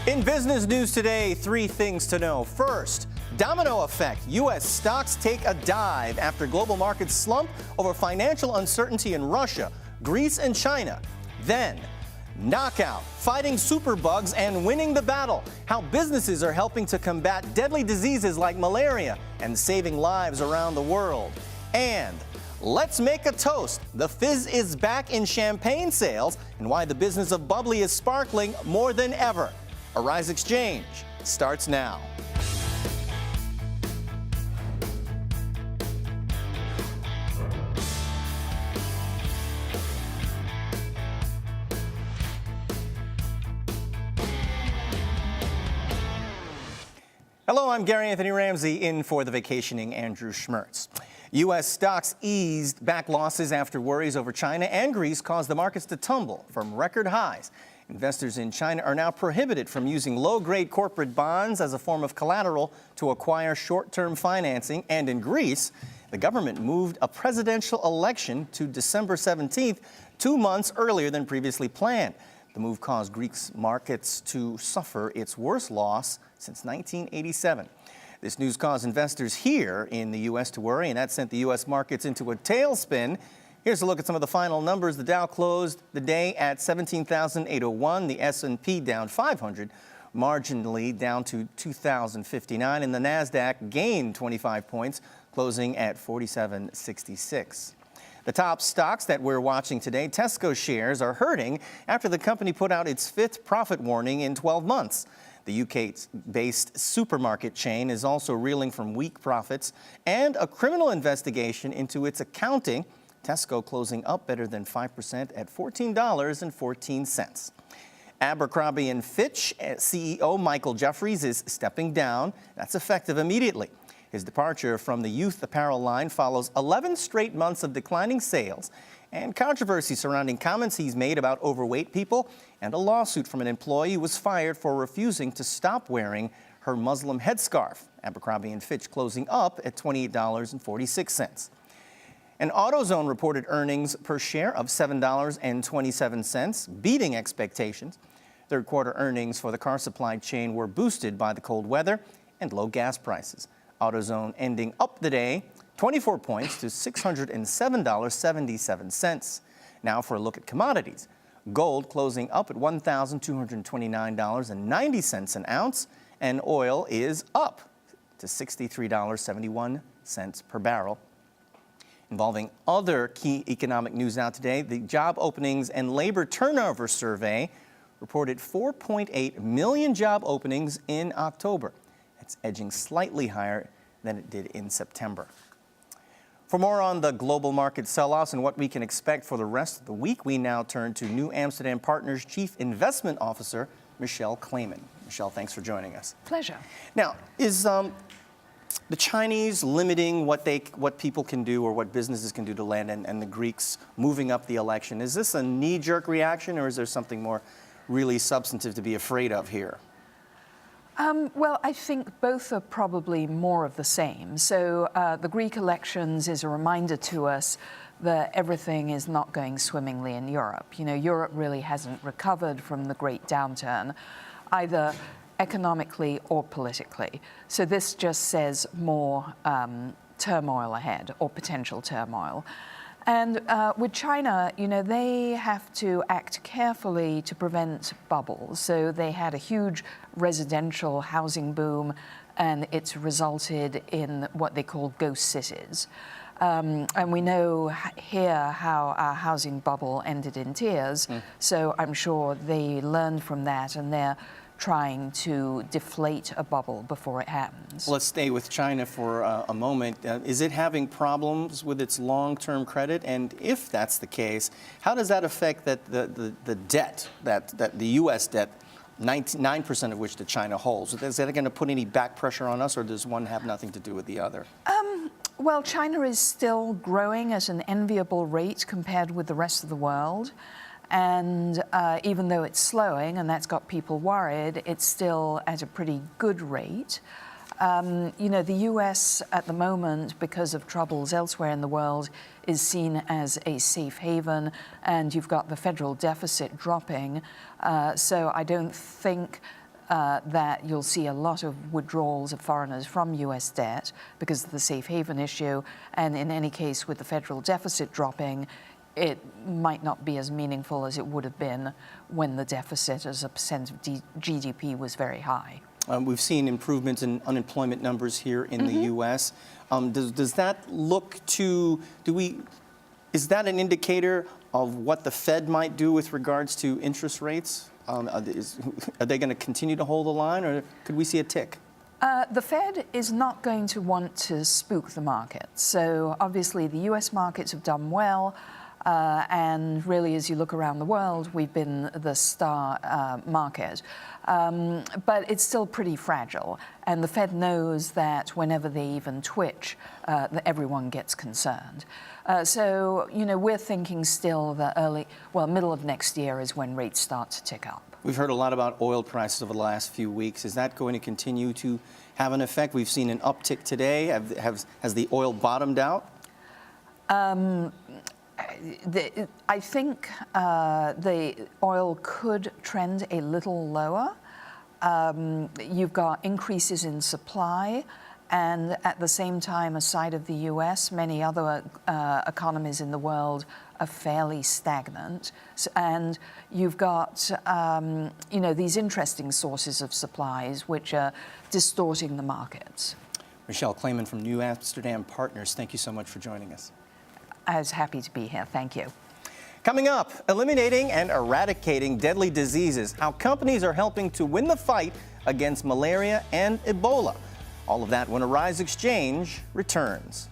In business news today, 3 things to know. First, domino effect. U.S. stocks take a dive after global markets slump over financial uncertainty in Russia, Greece, and China. Then, knockout, fighting superbugs and winning the battle. How businesses are helping to combat deadly diseases like malaria and saving lives around the world. And let's make a toast. The fizz is back in champagne sales and why the business of bubbly is sparkling more than ever. Arise Exchange starts now. Hello, I'm Gary Anthony Ramsay in for the vacationing Andrew Schmertz. U.S. stocks eased back losses after worries over China and Greece caused the markets to tumble from record highs. Investors in China are now prohibited from using low-grade corporate bonds as a form of collateral to acquire short-term financing. And in Greece, the government moved a presidential election to December 17th, 2 months earlier than previously planned. The move caused Greece's markets to suffer its worst loss since 1987. This news caused investors here in the U.S. to worry, and that sent the U.S. markets into a tailspin. Here's a look at some of the final numbers. The Dow closed the day at 17,801. The S&P down 500, marginally down to 2,059. And the NASDAQ gained 25 points, closing at 4766. The top stocks that we're watching today, Tesco shares are hurting after the company put out its 5th profit warning in 12 months. The UK-based supermarket chain is also reeling from weak profits and a criminal investigation into its accounting. Tesco closing up better than 5% at $14.14. Abercrombie & Fitch CEO Michael Jeffries is stepping down. That's effective immediately. His departure from the youth apparel line follows 11 straight months of declining sales and controversy surrounding comments he's made about overweight people and a lawsuit from an employee who was fired for refusing to stop wearing her Muslim headscarf. Abercrombie & Fitch closing up at $28.46. And AutoZone reported earnings per share of $7.27, beating expectations. Third quarter earnings for the car supply chain were boosted by the cold weather and low gas prices. AutoZone ending up the day 24 points to $607.77. Now for a look at commodities. Gold closing up at $1,229.90 an ounce, and oil is up to $63.71 per barrel. Involving other key economic news out today, the job openings and labor turnover survey reported 4.8 million job openings in October. That's edging slightly higher than it did in September. For more on the global market sell-offs and what we can expect for the rest of the week, we now turn to New Amsterdam Partners Chief Investment Officer, Michelle Clayman. Michelle, thanks for joining us. Pleasure. Now, is the Chinese limiting what people can do or what businesses can do to lend, and the Greeks moving up the election? Is this a knee-jerk reaction, or is there something more really substantive to be afraid of here? Well, I think both are probably more of the same. So the Greek elections is a reminder to us that everything is not going swimmingly in Europe. You know, Europe really hasn't recovered from the great downturn, either economically or politically. So this just says more turmoil ahead, or potential turmoil. And with China, you know, they have to act carefully to prevent bubbles. So they had a huge residential housing boom, and it's resulted in what they call ghost cities. And we know here how our housing bubble ended in tears. So I'm sure they learned from that, and they're trying to deflate a bubble before it happens. Let's stay with China for a moment. Is it having problems with its long-term credit? And if that's the case, how does that affect the debt, that the U.S. debt, 9% of which that China holds? Is that going to put any back pressure on us, or does one have nothing to do with the other? Well, China is still growing at an enviable rate compared with the rest of the world. And even though it's slowing, and that's got people worried, it's still at a pretty good rate. You know, the U.S. at the moment, because of troubles elsewhere in the world, is seen as a safe haven, and you've got the federal deficit dropping. So I don't think that you'll see a lot of withdrawals of foreigners from U.S. debt because of the safe haven issue, and in any case, with the federal deficit dropping, it might not be as meaningful as it would have been when the deficit as a percent of GDP was very high. We've seen improvements in unemployment numbers here in the U.S. Does that look to, is that an indicator of what the Fed might do with regards to interest rates? Are they going to continue to hold the line, or could we see a tick? The Fed is not going to want to spook the market. So obviously the U.S. markets have done well. And really, as you look around the world, we've been the star market. But it's still pretty fragile. And the Fed knows that whenever they even twitch, that everyone gets concerned. So, you know, we're thinking still that middle of next year is when rates start to tick up. We've heard a lot about oil prices over the last few weeks. Is that going to continue to have an effect? We've seen an uptick today. Has the oil bottomed out? I think the oil could trend a little lower. You've got increases in supply, and at the same time, aside of the U.S., many other economies in the world are fairly stagnant. And you've got, you know, these interesting sources of supplies which are distorting the markets. Michelle Clayman from New Amsterdam Partners, thank you so much for joining us. I was happy to be here. Thank you. Coming up, eliminating and eradicating deadly diseases, how companies are helping to win the fight against malaria and Ebola. All of that when Arise Exchange returns.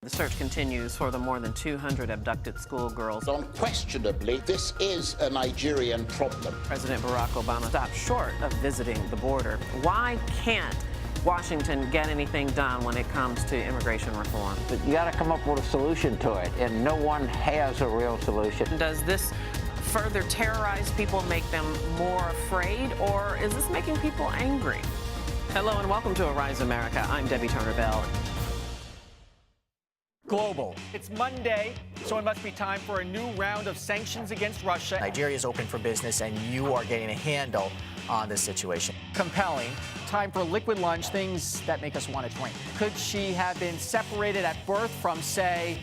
The search continues for the more than 200 abducted schoolgirls. Unquestionably, this is a Nigerian problem. President Barack Obama stopped short of visiting the border. Why can't Washington get anything done when it comes to immigration reform? But you got to come up with a solution to it, and no one has a real solution. Does this further terrorize people, make them more afraid, or is this making people angry? Hello and welcome to Arise America. I'm Debbie Turner-Bell. Global. It's Monday, so it must be time for a new round of sanctions against Russia. Nigeria is open for business, and you are getting a handle on this situation. Compelling. Time for liquid lunch, things that make us want to drink. Could she have been separated at birth from, say,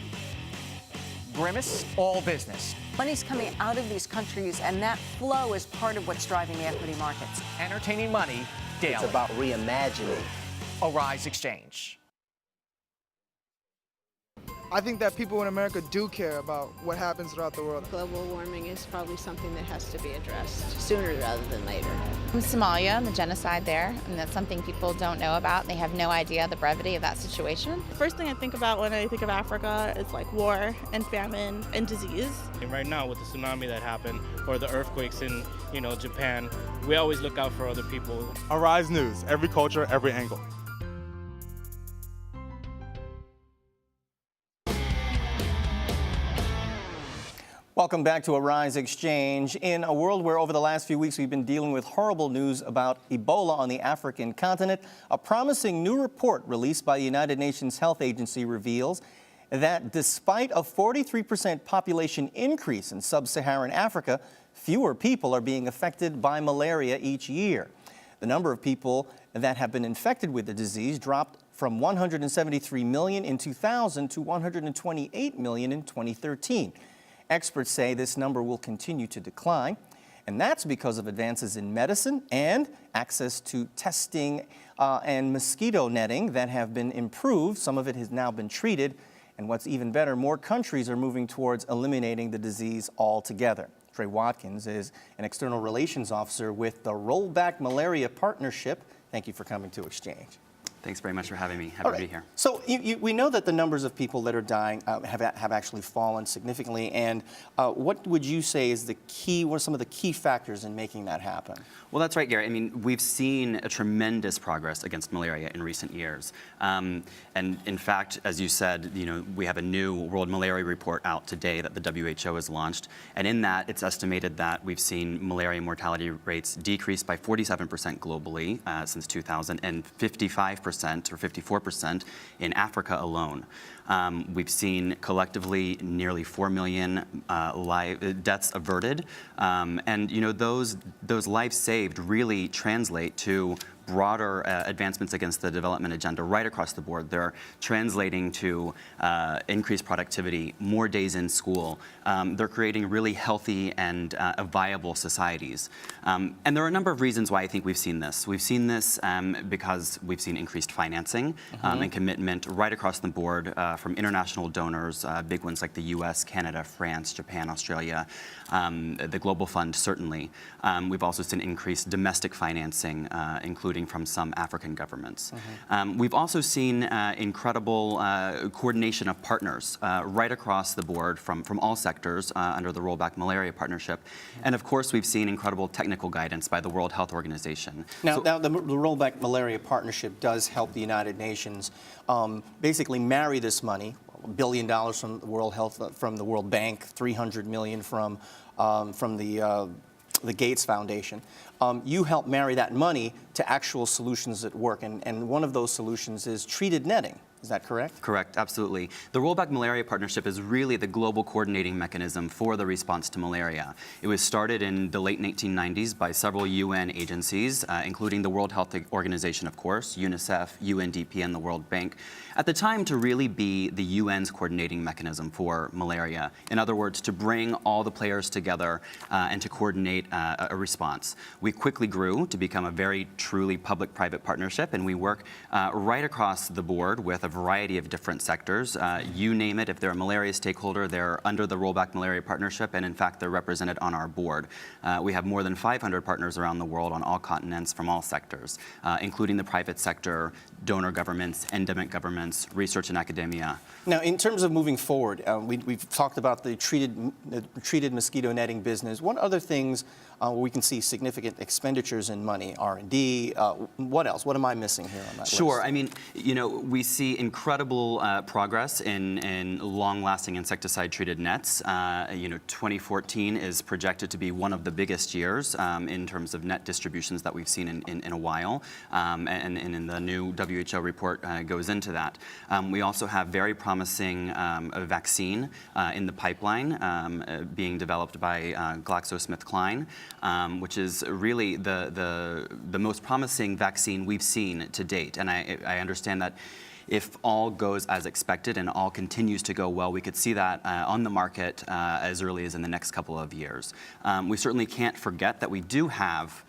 Grimace? All business. Money's coming out of these countries, and that flow is part of what's driving the equity markets. Entertaining money daily. It's about reimagining. Arise Exchange. I think that people in America do care about what happens throughout the world. Global warming is probably something that has to be addressed sooner rather than later. From Somalia and the genocide there, and that's something people don't know about. They have no idea the brevity of that situation. The first thing I think about when I think of Africa is like war and famine and disease. And right now with the tsunami that happened or the earthquakes in, Japan, we always look out for other people. Arise News, every culture, every angle. Welcome back to Arise Exchange. In a world where over the last few weeks we've been dealing with horrible news about Ebola on the African continent, a promising new report released by the United Nations Health Agency reveals that despite a 43% population increase in sub-Saharan Africa, fewer people are being affected by malaria each year. The number of people that have been infected with the disease dropped from 173 million in 2000 to 128 million in 2013. Experts say this number will continue to decline, and that's because of advances in medicine and access to testing and mosquito netting that have been improved. Some of it has now been treated, and what's even better, more countries are moving towards eliminating the disease altogether. Trey Watkins is an external relations officer with the Rollback Malaria Partnership. Thank you for coming to Exchange. Thanks very much for having me. Happy to be here. So we know that the numbers of people that are dying have actually fallen significantly. And what would you say is the key? What are some of the key factors in making that happen? Well, that's right, Gary. I mean, we've seen a tremendous progress against malaria in recent years. And in fact, as you said, we have a new World Malaria Report out today that the WHO has launched. And in that, it's estimated that we've seen malaria mortality rates decrease by 47% globally since 2000 and 55% or 54% in Africa alone. We've seen collectively nearly 4 million deaths averted. And those lives saved really translate to broader advancements against the development agenda right across the board. They're translating to increased productivity, more days in school. They're creating really healthy and viable societies. And there are a number of reasons why I think we've seen this. We've seen this because we've seen increased financing and commitment right across the board from international donors, big ones like the US, Canada, France, Japan, Australia, the Global Fund certainly. We've also seen increased domestic financing, including from some African governments. We've also seen incredible coordination of partners right across the board from all sectors under the Rollback Malaria Partnership. And of course, we've seen incredible technical guidance by the World Health Organization. Now the Rollback Malaria Partnership does help the United Nations basically marry this money, $1 billion from the World Bank, $300 million from the Gates Foundation. You help marry that money to actual solutions that work, and one of those solutions is treated netting. Is that correct? Correct, absolutely. The Rollback Malaria Partnership is really the global coordinating mechanism for the response to malaria. It was started in the late 1990s by several UN agencies, including the World Health Organization, of course, UNICEF, UNDP, and the World Bank, at the time to really be the UN's coordinating mechanism for malaria. In other words, to bring all the players together and to coordinate a response. We quickly grew to become a very truly public-private partnership, and we work right across the board with a variety of different sectors. You name it, if they're a malaria stakeholder, they're under the Rollback Malaria Partnership, and in fact, they're represented on our board. We have more than 500 partners around the world on all continents from all sectors, including the private sector, donor governments, endemic governments, research and academia. Now, in terms of moving forward, we've talked about the treated mosquito netting business. What other things where we can see significant expenditures in money, R&D? What else? What am I missing here on that list? Sure. I mean, we see incredible progress in long-lasting insecticide-treated nets. 2014 is projected to be one of the biggest years in terms of net distributions that we've seen in a while, and in the new WHO report goes into that. We also have very promising a vaccine in the pipeline being developed by GlaxoSmithKline, which is really the most promising vaccine we've seen to date. And I understand that if all goes as expected and all continues to go well, we could see that on the market as early as in the next couple of years. We certainly can't forget that we do have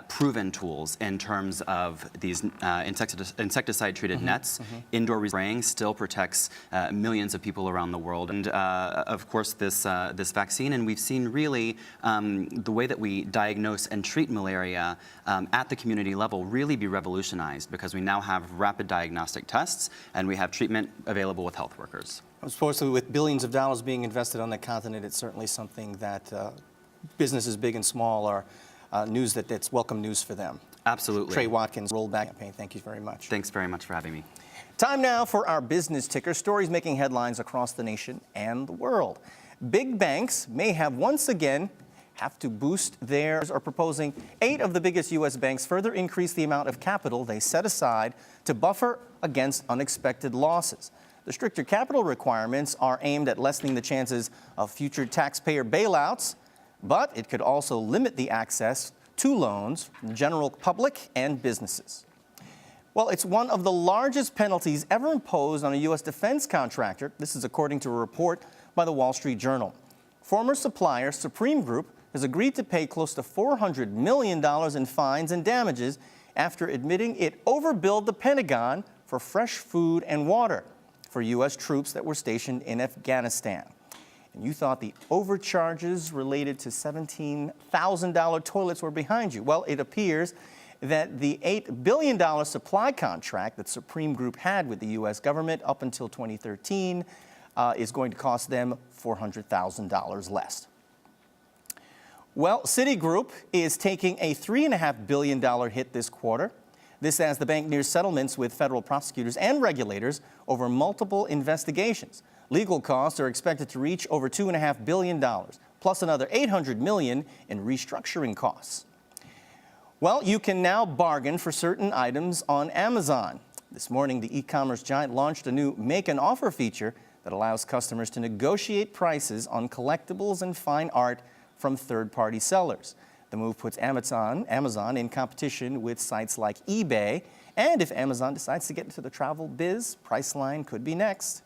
proven tools in terms of these insecticide-treated nets. Indoor spraying still protects millions of people around the world. And of course, this vaccine, and we've seen really the way that we diagnose and treat malaria at the community level really be revolutionized, because we now have rapid diagnostic tests and we have treatment available with health workers. I suppose with billions of dollars being invested on the continent, it's certainly something that businesses big and small are news that's welcome news for them. Absolutely. Trey Watkins, Rollback Campaign, thank you very much. Thanks very much for having me. Time now for our business ticker, stories making headlines across the nation and the world. Big banks may have once again have to boost theirs, or proposing 8 of the biggest U.S. banks further increase the amount of capital they set aside to buffer against unexpected losses. The stricter capital requirements are aimed at lessening the chances of future taxpayer bailouts, but it could also limit the access to loans from the general public and businesses. Well, it's one of the largest penalties ever imposed on a U.S. defense contractor. This is according to a report by the Wall Street Journal. Former supplier Supreme Group has agreed to pay close to $400 million in fines and damages after admitting it overbilled the Pentagon for fresh food and water for U.S. troops that were stationed in Afghanistan. And you thought the overcharges related to $17,000 toilets were behind you. Well, it appears that the $8 billion supply contract that Supreme Group had with the U.S. government up until 2013 is going to cost them $400,000 less. Well, Citigroup is taking a $3.5 billion hit this quarter. This as the bank nears settlements with federal prosecutors and regulators over multiple investigations. Legal costs are expected to reach over $2.5 billion, plus another $800 million in restructuring costs. Well, you can now bargain for certain items on Amazon. This morning, the e-commerce giant launched a new Make an Offer feature that allows customers to negotiate prices on collectibles and fine art from third-party sellers. The move puts Amazon in competition with sites like eBay, and if Amazon decides to get into the travel biz, Priceline could be next.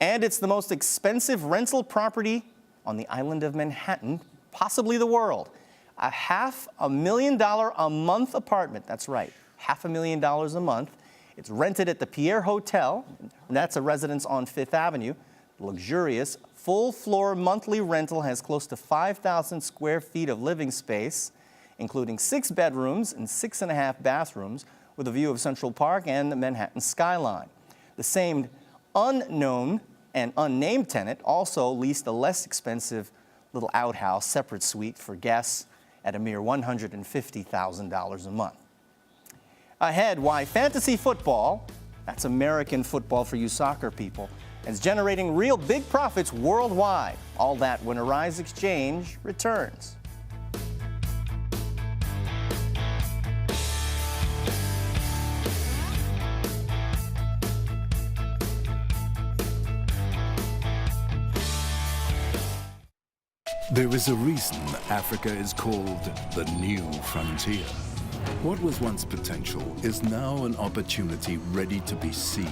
And it's the most expensive rental property on the island of Manhattan, possibly the world. A $500,000 a month apartment, that's right, $500,000 a month. It's rented at the Pierre Hotel, and that's a residence on Fifth Avenue. Luxurious, full-floor monthly rental has close to 5,000 square feet of living space, including 6 bedrooms and 6.5 bathrooms, with a view of Central Park and the Manhattan skyline. The same unknown and unnamed tenant also leased a less expensive little outhouse, separate suite for guests at a mere $150,000 a month. Ahead, why fantasy football, that's American football for you soccer people, is generating real big profits worldwide. All that when Arise Exchange returns. There is a reason Africa is called the new frontier. What was once potential is now an opportunity ready to be seized.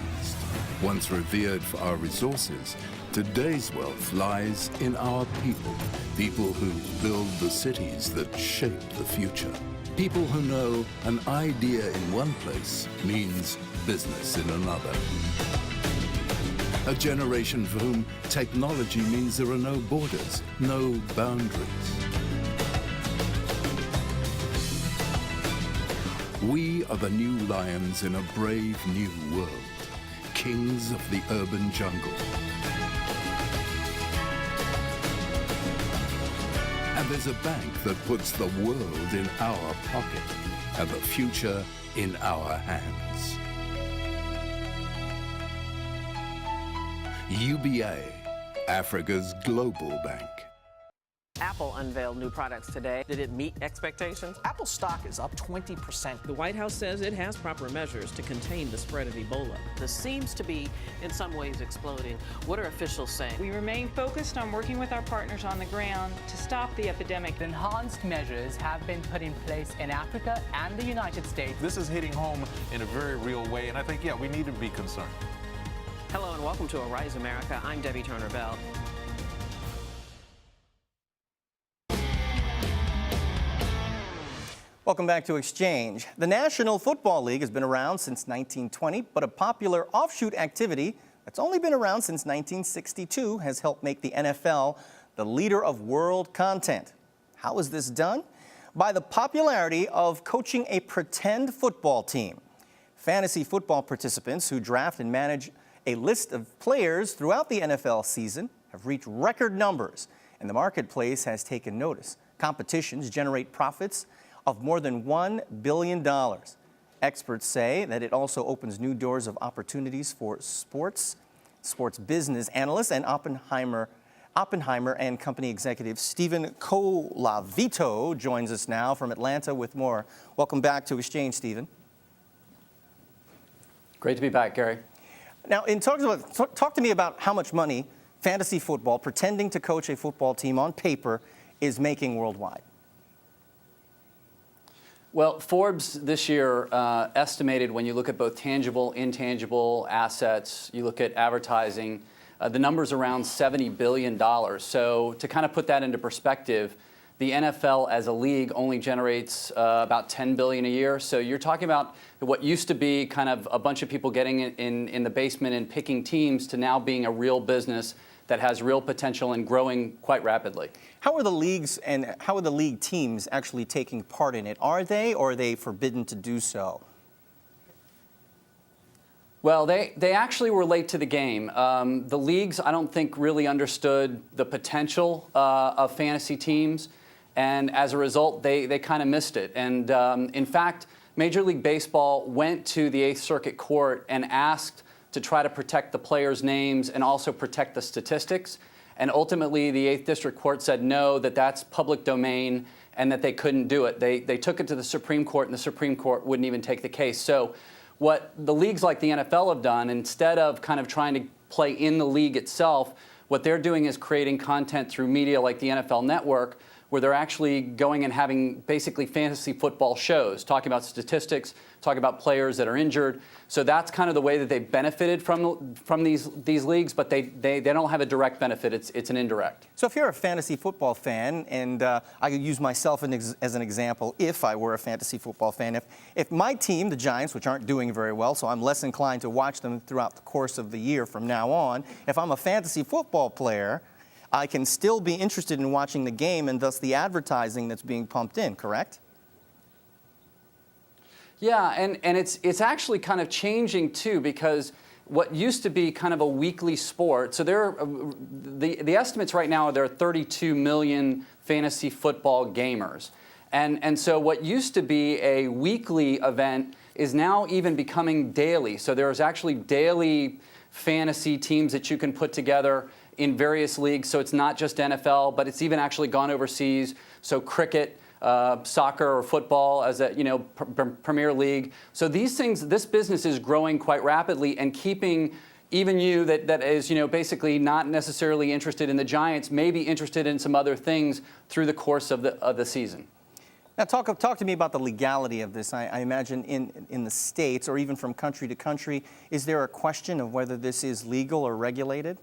Once revered for our resources, today's wealth lies in our people. People who build the cities that shape the future. People who know an idea in one place means business in another. A generation for whom technology means there are no borders, no boundaries. We are the new lions in a brave new world, kings of the urban jungle. And there's a bank that puts the world in our pocket and the future in our hands. UBA, Africa's global bank. Apple unveiled new products today. Did it meet expectations? Apple stock is up 20%. The White House says it has proper measures to contain the spread of Ebola. This seems to be, in some ways, exploding. What are officials saying? We remain focused on working with our partners on the ground to stop the epidemic. Enhanced measures have been put in place in Africa and the United States. This is hitting home in a very real way, and I think, we need to be concerned. Hello and welcome to Arise America. I'm Debbie Turner-Bell. Welcome back to Exchange. The National Football League has been around since 1920, but a popular offshoot activity that's only been around since 1962 has helped make the NFL the leader of world content. How is this done? By the popularity of coaching a pretend football team. Fantasy football participants who draft and manage a list of players throughout the NFL season have reached record numbers, and the marketplace has taken notice. Competitions generate profits of more than $1 billion. Experts say that it also opens new doors of opportunities for sports business analyst and Oppenheimer and company executive Stephen Colavito joins us now from Atlanta with more. Welcome back to Exchange, Stephen. Great to be back, Gary. Now, talk to me about how much money fantasy football, pretending to coach a football team on paper, is making worldwide. Well, Forbes this year estimated when you look at both tangible, intangible assets, you look at advertising, the number's around $70 billion. So to kind of put that into perspective, the NFL as a league only generates about $10 billion a year. So you're talking about what used to be kind of a bunch of people getting in the basement and picking teams to now being a real business that has real potential and growing quite rapidly. How are the leagues and how are the league teams actually taking part in it? Are they, or are they forbidden to do so? Well, they actually were late to the game. The leagues, I don't think, really understood the potential of fantasy teams, and as a result, they kind of missed it. And in fact, Major League Baseball went to the Eighth Circuit Court and asked to try to protect the players' names and also protect the statistics. And ultimately, the Eighth District Court said no, that's public domain, and that they couldn't do it. They took it to the Supreme Court, and the Supreme Court wouldn't even take the case. So what the leagues like the NFL have done, instead of kind of trying to play in the league itself, what they're doing is creating content through media like the NFL Network, where they're actually going and having basically fantasy football shows, talking about statistics, talking about players that are injured. So that's kind of the way that they've benefited from these leagues, but they don't have a direct benefit. It's an indirect. So if you're a fantasy football fan, and I could use myself as an example, if I were a fantasy football fan, if my team, the Giants, which aren't doing very well, so I'm less inclined to watch them throughout the course of the year from now on, if I'm a fantasy football player, I can still be interested in watching the game and thus the advertising that's being pumped in, correct? Yeah, and it's actually kind of changing too, because what used to be kind of a weekly sport, so the estimates right now are there are 32 million fantasy football gamers. And so what used to be a weekly event is now even becoming daily. So there's actually daily fantasy teams that you can put together in various leagues. So it's not just NFL, but it's even actually gone overseas. So cricket, soccer or football as a Premier League. So these things, this business is growing quite rapidly and keeping even you that is basically not necessarily interested in the Giants, may be interested in some other things through the course of the season. Now talk to me about the legality of this. I imagine in the States or even from country to country, is there a question of whether this is legal or regulated?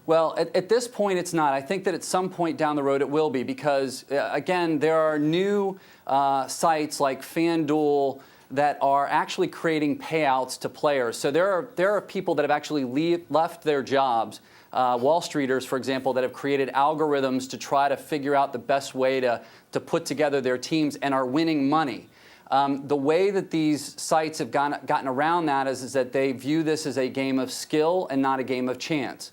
Well, at this point, it's not. I think that at some point down the road it will be because, again, there are new sites like FanDuel that are actually creating payouts to players. So there are people that have actually left their jobs, Wall Streeters, for example, that have created algorithms to try to figure out the best way to put together their teams and are winning money. The way that these sites have gotten around that is that they view this as a game of skill and not a game of chance.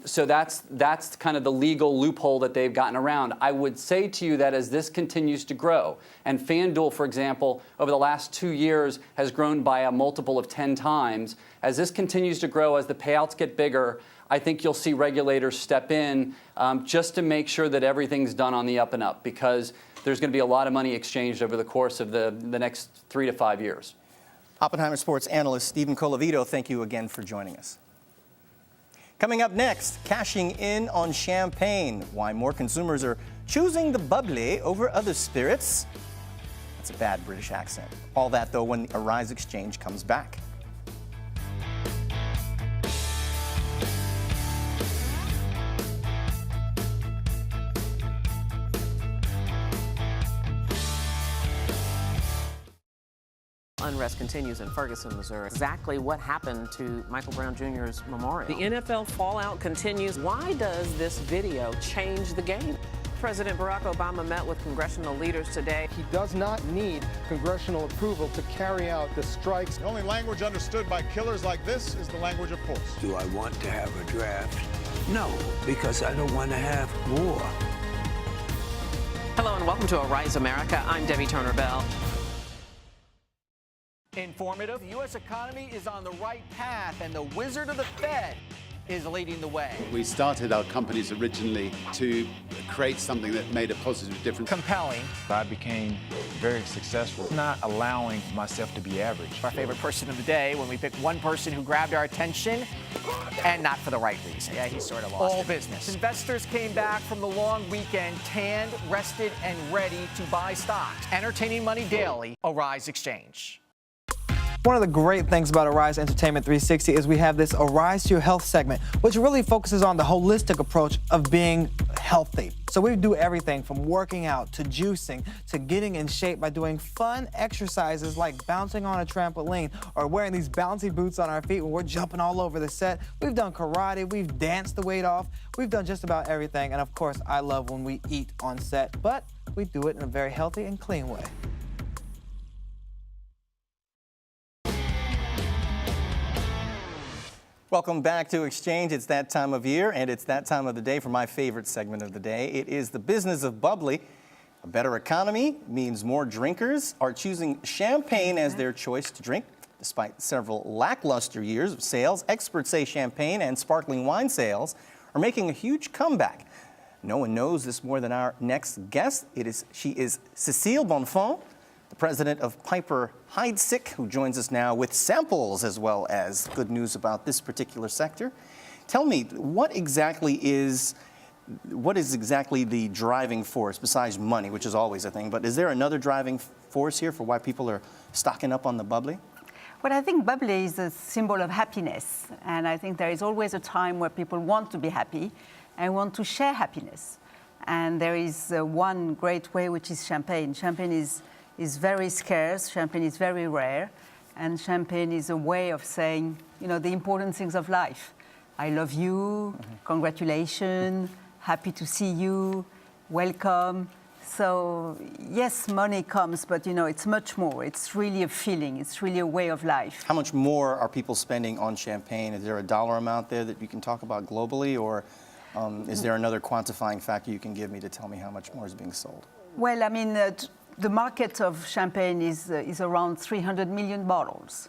So that's kind of the legal loophole that they've gotten around. I would say to you that as this continues to grow, and FanDuel, for example, over the last 2 years has grown by a multiple of 10 times, as this continues to grow, as the payouts get bigger, I think you'll see regulators step in just to make sure that everything's done on the up and up, because there's going to be a lot of money exchanged over the course of the next 3 to 5 years. Oppenheimer sports analyst Stephen Colavito, thank you again for joining us. Coming up next, cashing in on champagne, why more consumers are choosing the bubbly over other spirits. That's a bad British accent. All that, though, when Arise Xchange comes back. Unrest continues in Ferguson, Missouri. Exactly what happened to Michael Brown Jr.'s memorial. The NFL fallout continues. Why does this video change the game? President Barack Obama met with congressional leaders today. He does not need congressional approval to carry out the strikes. The only language understood by killers like this is the language of force. Do I want to have a draft? No, because I don't want to have war. Hello and welcome to Arise America. I'm Debbie Turner Bell. Informative. The U.S. economy is on the right path, and the wizard of the Fed is leading the way. We started our companies originally to create something that made a positive difference. Compelling. I became very successful, not allowing myself to be average. Our favorite person of the day, when we pick one person who grabbed our attention, and not for the right reason. Yeah, he sort of lost all business. Investors came back from the long weekend, tanned, rested, and ready to buy stocks. Entertaining money daily, Arise Xchange. One of the great things about Arise Entertainment 360 is we have this Arise to Your Health segment, which really focuses on the holistic approach of being healthy. So we do everything from working out to juicing to getting in shape by doing fun exercises like bouncing on a trampoline or wearing these bouncy boots on our feet when we're jumping all over the set. We've done karate, we've danced the weight off, we've done just about everything. And of course, I love when we eat on set, but we do it in a very healthy and clean way. Welcome back to Exchange. It's that time of year, and it's that time of the day for my favorite segment of the day. It is the business of bubbly. A better economy means more drinkers are choosing champagne as their choice to drink. Despite several lackluster years of sales, experts say champagne and sparkling wine sales are making a huge comeback. No one knows this more than our next guest. She is Cecile Bonnefond, the president of Piper Heidsieck, who joins us now with samples as well as good news about this particular sector. Tell me, what is exactly the driving force besides money, which is always a thing, but is there another driving force here for why people are stocking up on the bubbly? Well, I think bubbly is a symbol of happiness, and I think there is always a time where people want to be happy and want to share happiness. And there is one great way, which is champagne. Champagne is very scarce, champagne is very rare, and champagne is a way of saying, the important things of life. I love you, congratulations, happy to see you, welcome. So yes, money comes, but it's much more. It's really a feeling, it's really a way of life. How much more are people spending on champagne? Is there a dollar amount there that you can talk about globally, or is there another quantifying factor you can give me to tell me how much more is being sold? Well, I mean, the market of champagne is around 300 million bottles.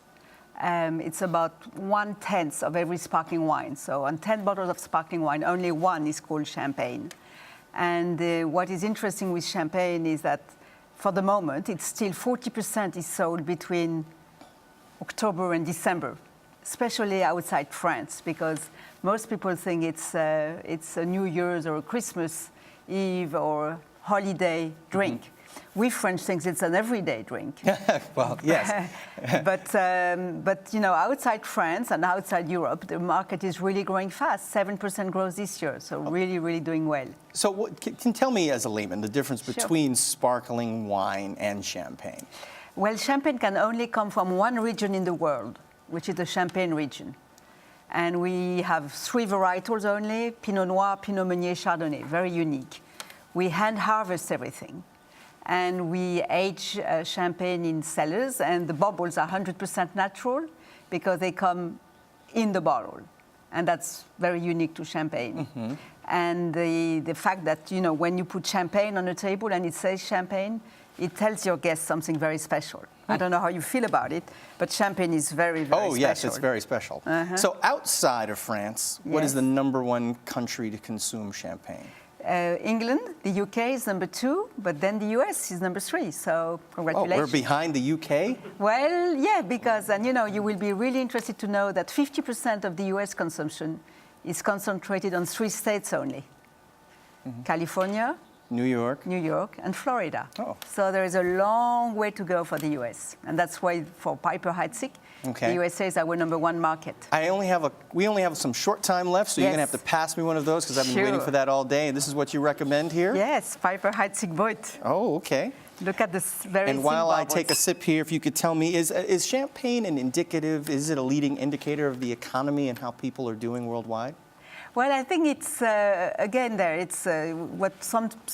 It's about 1/10 of every sparkling wine. So on 10 bottles of sparkling wine, only one is called champagne. And what is interesting with champagne is that for the moment, it's still 40% is sold between October and December, especially outside France, because most people think it's a New Year's or a Christmas Eve or holiday drink. We French think it's an everyday drink. Well, yes. but outside France and outside Europe, the market is really growing fast. 7% growth this year, so really, really doing well. So can tell me as a layman the difference between sparkling wine and champagne? Well, champagne can only come from one region in the world, which is the Champagne region. And we have 3 varietals only: Pinot Noir, Pinot Meunier, Chardonnay, very unique. We hand harvest everything. And we age champagne in cellars, and the bubbles are 100% natural because they come in the bottle. And that's very unique to champagne. Mm-hmm. And the fact that, when you put champagne on a table and it says champagne, it tells your guests something very special. I don't know how you feel about it, but champagne is very, very special. Oh, yes, it's very special. Uh-huh. So outside of France, what is the #1 country to consume champagne? England, the UK is #2, but then the US is #3. So congratulations. Oh, we're behind the UK? Well, yeah, because, and you will be really interested to know that 50% of the US consumption is concentrated on 3 states only. Mm-hmm. California, New York, and Florida. Oh. So there is a long way to go for the US. And that's why for Piper Heidsieck, the USA is our #1 market. We only have some short time left, so you're going to have to pass me one of those because I've been waiting for that all day. And this is what you recommend here? Yes, Piper Heidsieck Boat. Oh, okay. Look at this very And while I take a sip here, if you could tell me, is champagne is it a leading indicator of the economy and how people are doing worldwide? Well, I think it's, it's what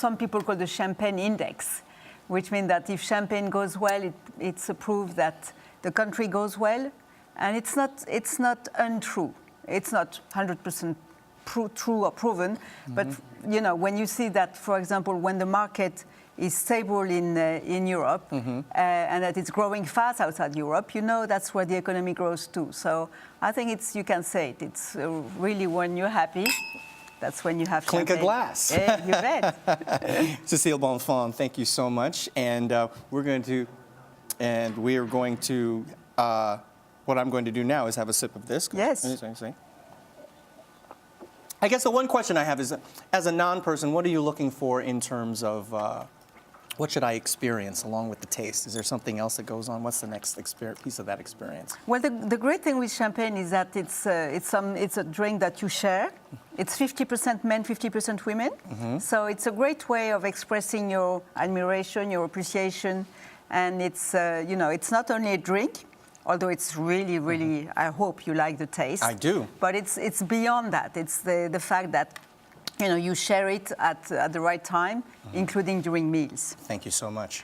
some people call the champagne index, which means that if champagne goes well, it's a proof that the country goes well. And it's not untrue. It's not 100% true or proven. Mm-hmm. But, when you see that, for example, when the market is stable in Europe, mm-hmm. And that it's growing fast outside Europe, that's where the economy grows too. So I think you can say it. It's really when you're happy, that's when you have Clink champagne. A glass. Yeah, you bet. Cecile Bonnefond, thank you so much. And what I'm going to do now is have a sip of this. Yes. I guess the one question I have is, as a non-person, what are you looking for in terms of What should I experience along with the taste? Is there something else that goes on? What's the next piece of that experience? Well, the great thing with champagne is that it's a drink that you share. It's 50% men, 50% women. So it's a great way of expressing your admiration, your appreciation, and it's it's not only a drink, although it's really, really. I hope you like the taste. I do. But it's beyond that. It's the fact that you share it at the right time, including during meals. Thank you so much.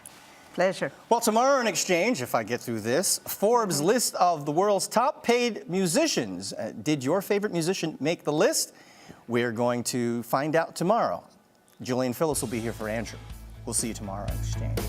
Pleasure. Well, tomorrow in Exchange, if I get through this, Forbes' list of the world's top paid musicians. Did your favorite musician make the list? We're going to find out tomorrow. Julian Phillips will be here for Andrew. We'll see you tomorrow in Exchange.